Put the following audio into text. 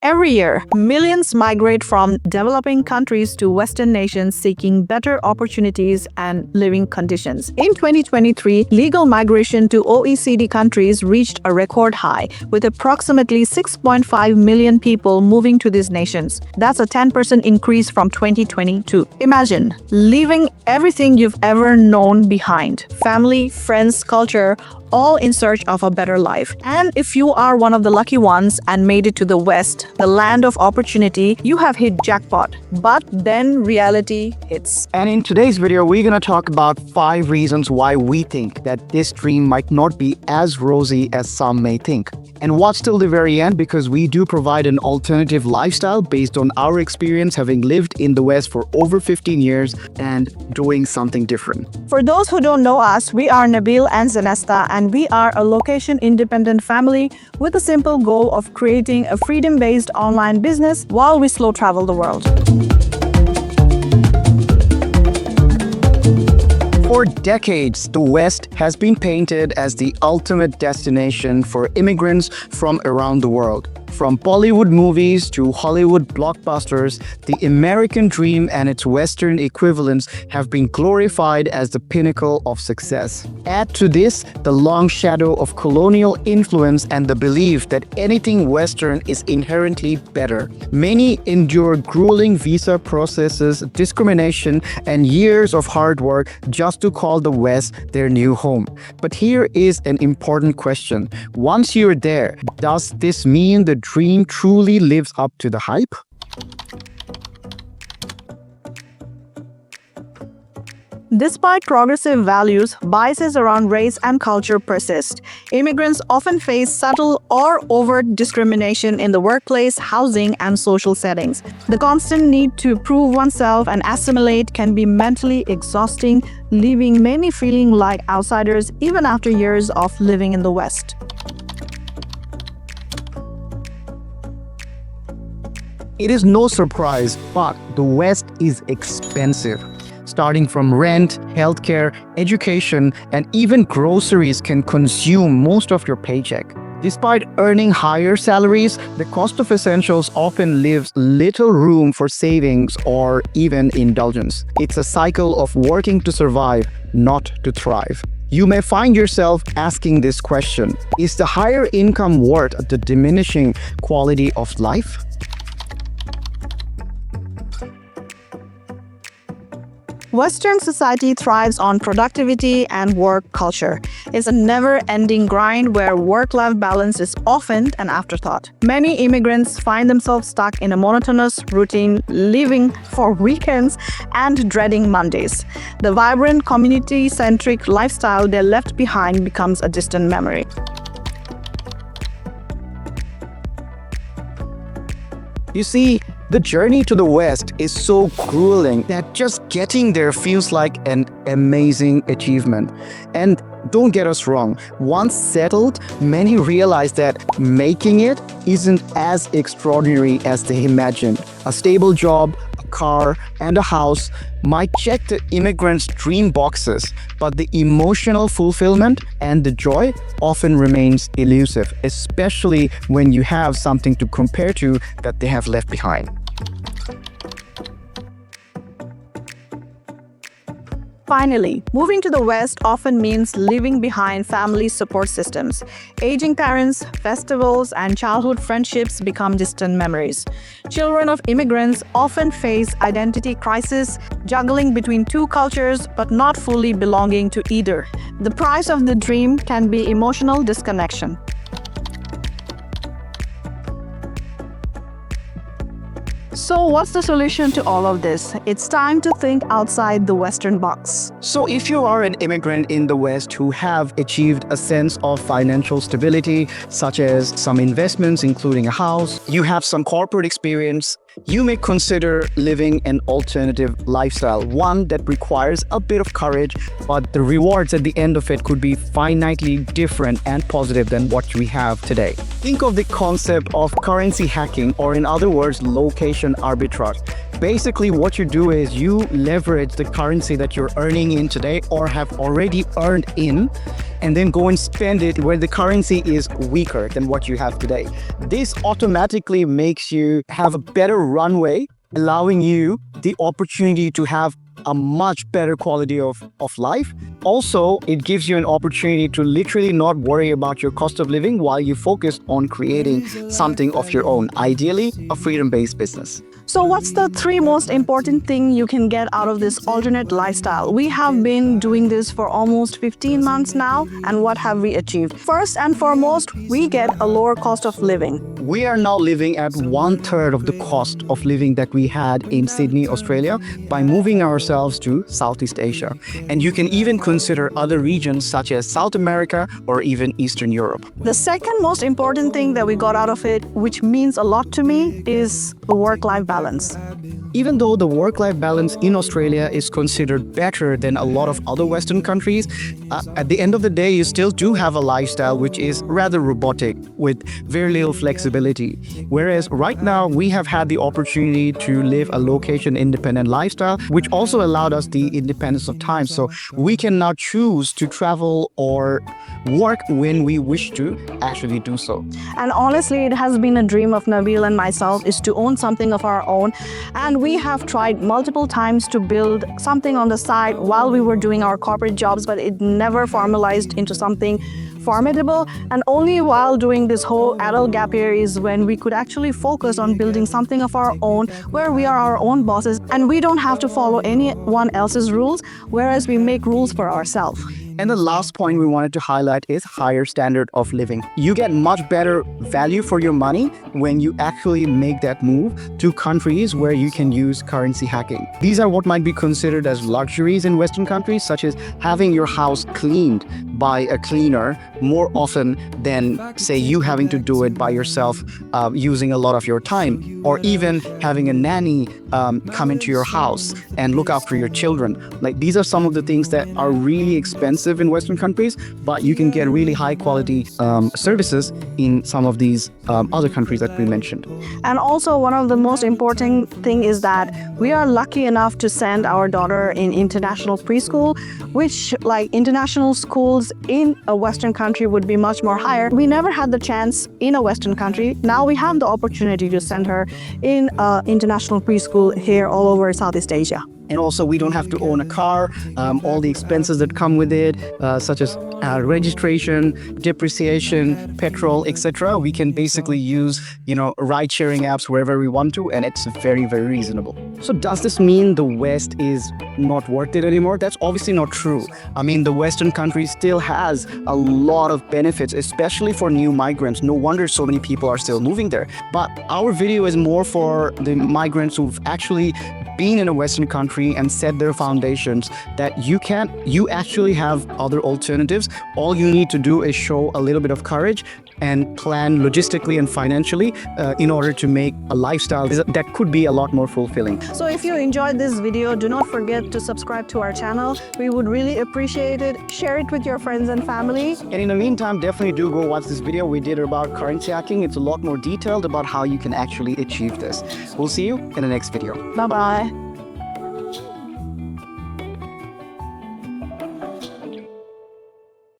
Every year, millions migrate from developing countries to Western nations seeking better opportunities and living conditions. In 2023, legal migration to OECD countries reached a record high, with approximately 6.5 million people moving to these nations. That's a 10% increase from 2022. Imagine leaving everything you've ever known behind: family, friends, culture, all in search of a better life. And if you are one of the lucky ones and made it to the West, the land of opportunity, you have hit jackpot. But then reality hits. And in today's video, we're going to talk about 5 reasons why we think that this dream might not be as rosy as some may think. And watch till the very end, because we do provide an alternative lifestyle based on our experience having lived in the West for over 15 years and doing something different. For those who don't know us, we are Nabeel and Zenesta, and we are a location-independent family with a simple goal of creating a freedom-based online business while we slow travel the world. For decades, the West has been painted as the ultimate destination for immigrants from around the world. From Bollywood movies to Hollywood blockbusters, the American dream and its Western equivalents have been glorified as the pinnacle of success. Add to this the long shadow of colonial influence and the belief that anything Western is inherently better. Many endure grueling visa processes, discrimination, and years of hard work just to call the West their new home. But here is an important question. Once you're there, does this mean the dream truly lives up to the hype? Despite progressive values, biases around race and culture persist. Immigrants often face subtle or overt discrimination in the workplace, housing, and social settings. The constant need to prove oneself and assimilate can be mentally exhausting, leaving many feeling like outsiders even after years of living in the West. It is no surprise, but the West is expensive. Starting from rent, healthcare, education, and even groceries can consume most of your paycheck. Despite earning higher salaries, the cost of essentials often leaves little room for savings or even indulgence. It's a cycle of working to survive, not to thrive. You may find yourself asking this question: is the higher income worth the diminishing quality of life? Western society thrives on productivity and work culture. It's a never-ending grind where work-life balance is often an afterthought. Many immigrants find themselves stuck in a monotonous routine, living for weekends and dreading Mondays. The vibrant, community-centric lifestyle they left behind becomes a distant memory. You see, the journey to the West is so grueling that just getting there feels like an amazing achievement. And don't get us wrong, once settled, many realize that making it isn't as extraordinary as they imagined. A stable job, a car, and a house might check the immigrant's dream boxes, but the emotional fulfillment and the joy often remains elusive, especially when you have something to compare to that they have left behind. Finally, moving to the West often means leaving behind family support systems. Aging parents, festivals, and childhood friendships become distant memories. Children of immigrants often face identity crisis, juggling between two cultures but not fully belonging to either. The price of the dream can be emotional disconnection. So what's the solution to all of this? It's time to think outside the Western box. So if you are an immigrant in the West who have achieved a sense of financial stability, such as some investments, including a house, you have some corporate experience, you may consider living an alternative lifestyle, one that requires a bit of courage, but the rewards at the end of it could be finitely different and positive than what we have today. Think of the concept of currency hacking, or in other words, location arbitrage. Basically, what you do is you leverage the currency that you're earning in today or have already earned in and then go and spend it where the currency is weaker than what you have today. This automatically makes you have a better runway, allowing you the opportunity to have a much better quality of life. Also, it gives you an opportunity to literally not worry about your cost of living while you focus on creating something of your own, ideally a freedom-based business. So what's the three most important thing you can get out of this alternate lifestyle? We have been doing this for almost 15 months now, and what have we achieved? First and foremost, we get a lower cost of living. We are now living at 1/3 of the cost of living that we had in Sydney, Australia, by moving ourselves to Southeast Asia. And you can even consider other regions such as South America or even Eastern Europe. The second most important thing that we got out of it, which means a lot to me, is the work-life balance. Even though the work-life balance in Australia is considered better than a lot of other Western countries, at the end of the day, you still do have a lifestyle which is rather robotic with very little flexibility. Whereas right now, we have had the opportunity to live a location-independent lifestyle, which also allowed us the independence of time. So we can now choose to travel or work when we wish to actually do so. And honestly, it has been a dream of Nabeel and myself is to own something of our own. And we have tried multiple times to build something on the side while we were doing our corporate jobs, but it never formalized into something formidable. And only while doing this whole adult gap year is when we could actually focus on building something of our own, where we are our own bosses and we don't have to follow anyone else's rules, whereas we make rules for ourselves. And the last point we wanted to highlight is higher standard of living. You get much better value for your money when you actually make that move to countries where you can use currency hacking. These are what might be considered as luxuries in Western countries, such as having your house cleaned by a cleaner more often than, say, you having to do it by yourself using a lot of your time, or even having a nanny come into your house and look after your children. Like, these are some of the things that are really expensive in Western countries, but you can get really high quality services in some of these other countries that we mentioned. And also, one of the most important thing is that we are lucky enough to send our daughter in international preschool, which, like, international schools in a Western country would be much more higher. We never had the chance in a Western country. Now we have the opportunity to send her in international preschool here all over Southeast Asia. And also, we don't have to own a car, all the expenses that come with it, such as registration, depreciation, petrol, etc. We can basically use, ride-sharing apps wherever we want to, and it's very, very reasonable. So does this mean the West is not worth it anymore? That's obviously not true. I mean, the Western country still has a lot of benefits, especially for new migrants. No wonder so many people are still moving there. But our video is more for the migrants who've actually been in a Western country and set their foundations, that you actually have other alternatives. All you need to do is show a little bit of courage and plan logistically and financially in order to make a lifestyle that could be a lot more fulfilling. So if you enjoyed this video, do not forget to subscribe to our channel. We would really appreciate it. Share it with your friends and family. And in the meantime, definitely do go watch this video we did about currency hacking. It's a lot more detailed about how you can actually achieve this. We'll see you in the next video. Bye-bye.